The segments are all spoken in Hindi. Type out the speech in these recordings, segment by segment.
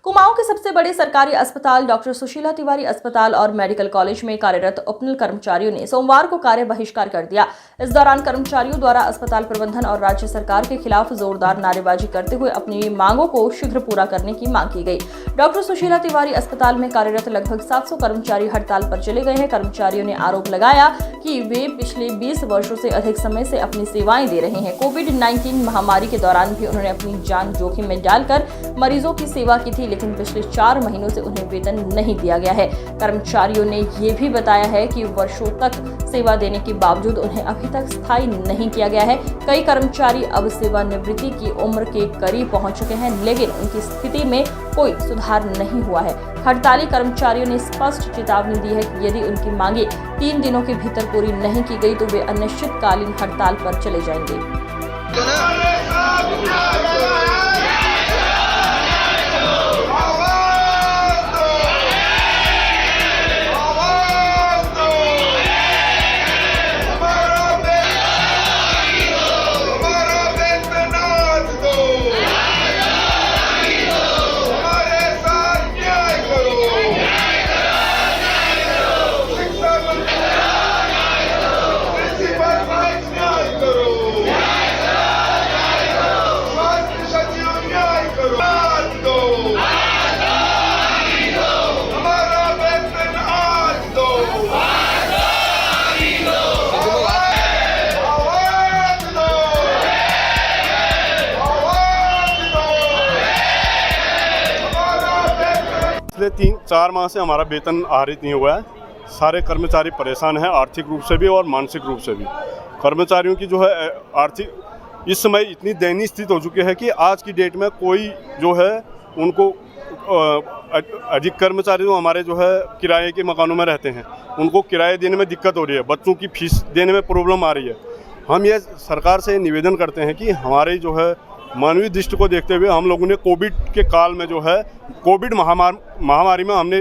कुमाऊं के सबसे बड़े सरकारी अस्पताल डॉक्टर सुशीला तिवारी अस्पताल और मेडिकल कॉलेज में कार्यरत उपनल कर्मचारियों ने सोमवार को कार्य बहिष्कार कर दिया। इस दौरान कर्मचारियों द्वारा अस्पताल प्रबंधन और राज्य सरकार के खिलाफ जोरदार नारेबाजी करते हुए अपनी मांगों को शीघ्र पूरा करने की मांग की गई। डॉक्टर सुशीला तिवारी अस्पताल में कार्यरत लगभग 700 कर्मचारी हड़ताल पर चले गए हैं। कर्मचारियों ने आरोप लगाया कि वे पिछले 20 वर्षों से अधिक समय से अपनी सेवाएं दे रहे हैं। कोविड-19 महामारी के दौरान भी उन्होंने अपनी जान जोखिम में डालकर मरीजों की सेवा की थी, लेकिन पिछले 4 महीनों से उन्हें वेतन नहीं दिया गया है। कर्मचारियों ने ये भी बताया है कि वर्षों तक सेवा देने के बावजूद उन्हें अभी तक स्थायी नहीं किया गया है। कई कर्मचारी अब सेवानिवृत्ति की उम्र के करीब पहुंच चुके हैं, लेकिन उनकी स्थिति में कोई सुधार नहीं हुआ है। हड़ताली कर्मचारियों ने स्पष्ट चेतावनी दी है कि यदि उनकी मांगे 3 दिनों के भीतर पूरी नहीं की गई तो वे अनिश्चितकालीन हड़ताल पर चले जाएंगे। पिछले 3-4 माह से हमारा वेतन आहरित नहीं हुआ है। सारे कर्मचारी परेशान हैं, आर्थिक रूप से भी और मानसिक रूप से भी। कर्मचारियों की जो है आर्थिक इस समय इतनी दयनीय स्थिति हो चुकी है कि आज की डेट में कोई जो है उनको अधिक कर्मचारी जो हमारे जो है किराए के मकानों में रहते हैं, उनको किराए देने में दिक्कत हो रही है, बच्चों की फीस देने में प्रॉब्लम आ रही है। हम ये सरकार से निवेदन करते हैं कि हमारे जो है मानवीय दृष्टि को देखते हुए हम लोगों ने कोविड के काल में जो है कोविड महामारी में हमने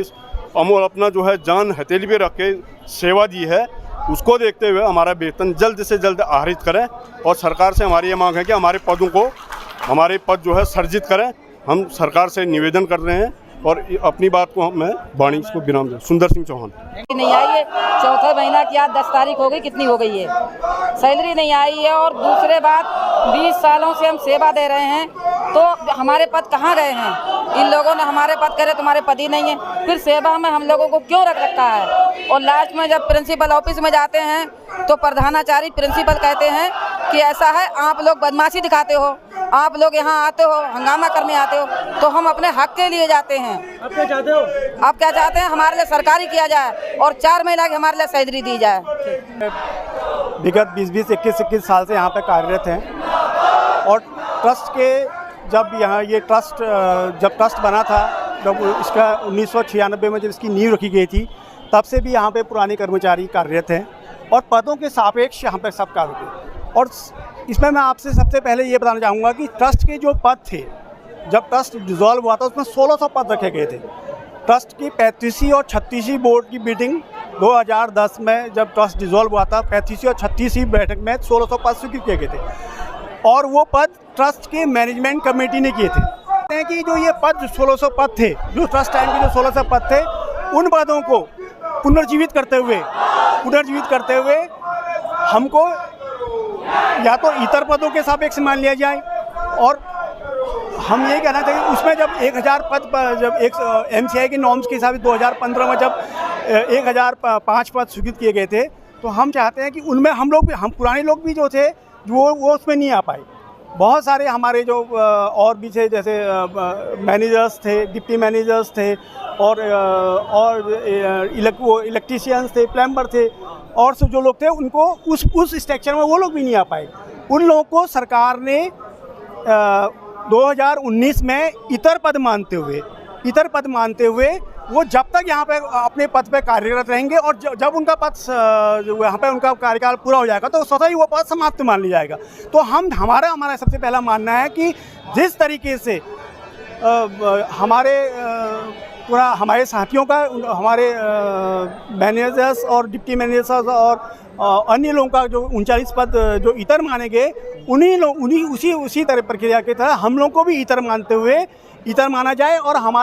अपना जो है जान हथेली पे रख के सेवा दी है, उसको देखते हुए हमारा वेतन जल्द से जल्द आहरित करें। और सरकार से हमारी ये मांग है कि हमारे पद जो है सर्जित करें। हम सरकार से निवेदन कर रहे हैं और अपनी बात को मैं वाणी इसको विराम दें। सुंदर सिंह चौहान नहीं आई है, चौथा महीना की आज 10 तारीख हो गई, कितनी हो गई है, सैलरी नहीं आई है। और दूसरे बात 20 सालों से हम सेवा दे रहे हैं, तो हमारे पद कहाँ गए हैं? इन लोगों ने हमारे पद करे, तुम्हारे पद ही नहीं है, फिर सेवा में हम लोगों को क्यों रख रखा है? और लास्ट में जब प्रिंसिपल ऑफिस में जाते हैं तो प्रधानाचार्य प्रिंसिपल कहते हैं कि ऐसा है, आप लोग बदमाशी दिखाते हो, आप लोग यहाँ आते हो, हंगामा करने आते हो। तो हम अपने हक के लिए जाते हैं। आप क्या चाहते हो? आप क्या चाहते हैं? हमारे लिए सरकारी किया जाए और 4 महीना की हमारे लिए सैलरी दी जाए। विगत 20-20, 21-21 साल से यहाँ पे कार्यरत हैं और ट्रस्ट के जब ट्रस्ट बना था, जब इसका 1996 में जब इसकी नींव रखी गई थी, तब से भी यहाँ पे पुराने कर्मचारी कार्यरत हैं और पदों के सापेक्ष यहाँ पे सब कार्य थे। और इसमें मैं आपसे सबसे पहले ये बताना चाहूँगा कि ट्रस्ट के जो पद थे, जब ट्रस्ट डिसॉल्व हुआ था उसमें 1600 पद रखे गए थे। ट्रस्ट की 35वीं और 36वीं बोर्ड की मीटिंग 2010 में जब ट्रस्ट डिसॉल्व हुआ था, 35वीं और 36वीं बैठक में 1600 पद स्वीकृत किए गए थे और वो पद ट्रस्ट के मैनेजमेंट कमेटी ने किए थे। कि जो ये पद 1600 पद थे, जो ट्रस्ट टाइम के जो 1600 पद थे, उन पदों को पुनर्जीवित करते हुए हमको या तो इतर पदों के सापेक्ष मान लिया जाए। और हम ये कहना चाहिए उसमें जब 1000 पद पर जब एक MCI के नॉर्म्स के हिसाब से 2015 में जब 1005 पद स्वीकृत किए गए थे, तो हम चाहते हैं कि उनमें हम पुराने लोग भी जो थे वो उसमें नहीं आ पाए। बहुत सारे हमारे जो और भी थे, जैसे मैनेजर्स थे, डिप्टी मैनेजर्स थे और इलेक्ट्रीशियंस थे, प्लम्बर थे और जो लोग थे उनको उस स्ट्रक्चर में वो लोग भी नहीं आ पाए। उन लोगों को सरकार ने 2019 में इतर पद मानते हुए वो जब तक यहाँ पे अपने पद पे कार्यरत रहेंगे और जब उनका पद यहाँ पे उनका कार्यकाल पूरा हो जाएगा तो स्वतः ही वो पद समाप्त मान लिया जाएगा। तो हमारा सबसे पहला मानना है कि जिस तरीके से हमारे साथियों का, हमारे मैनेजर्स और डिप्टी मैनेजर्स और अन्य लोगों का जो 39 पद जो इतर माने गए, उसी तरह प्रक्रिया की तरह हम लोग को भी इतर मानते हुए इतर माना जाए और हमारे